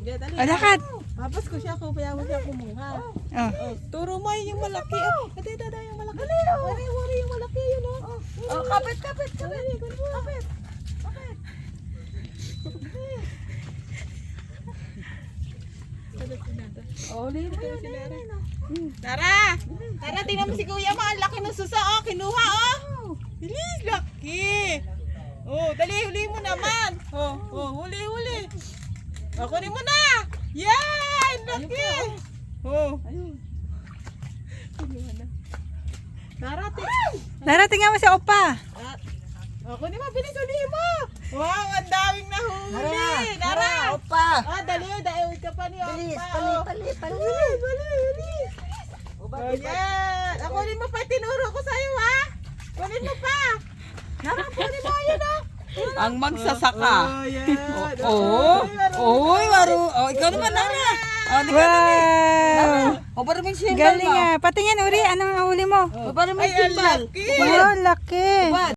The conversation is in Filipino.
Sige, dali. O, lakad. Papas ko siya, kaya mo siya kumuha. Oh. Oh, turo mo yung malaki. Oh, dada yung malaki. Wari yung malaki yun, oh. Oh, kapit. Kapit. Oh, ulit ka si Lara. Tara, tingnan mo si Kuya mo. Ang laki ng susa, oh. Kinuha, oh. Bilis, laki. Oh, dali, huli mo naman. Huli. Kunin mo na. Yan, laki. Oh. Lara, tingnan mo si Opa. Kunin mo, bilis, huli mo. Wow, ang daming nahuli. Dara. Opa! Dali ka pa ni Opa. Bilis, pali. Bilis. Oh, yan. Kunin mo pa, tinuro ko sa'yo, ha. Kunin mo pa. Nara, kunin mo, yun, oh. Ang magsasaka. Oh, yan. Oy, Maru. Oh, ikaw naman, Nara. Oh, di ka Wow. O, parang may simbal Galing mo. ah. Patingin, Uri. Anong nahuli mo? O, parang may Ay, ang simbal. laki. Wow, laki.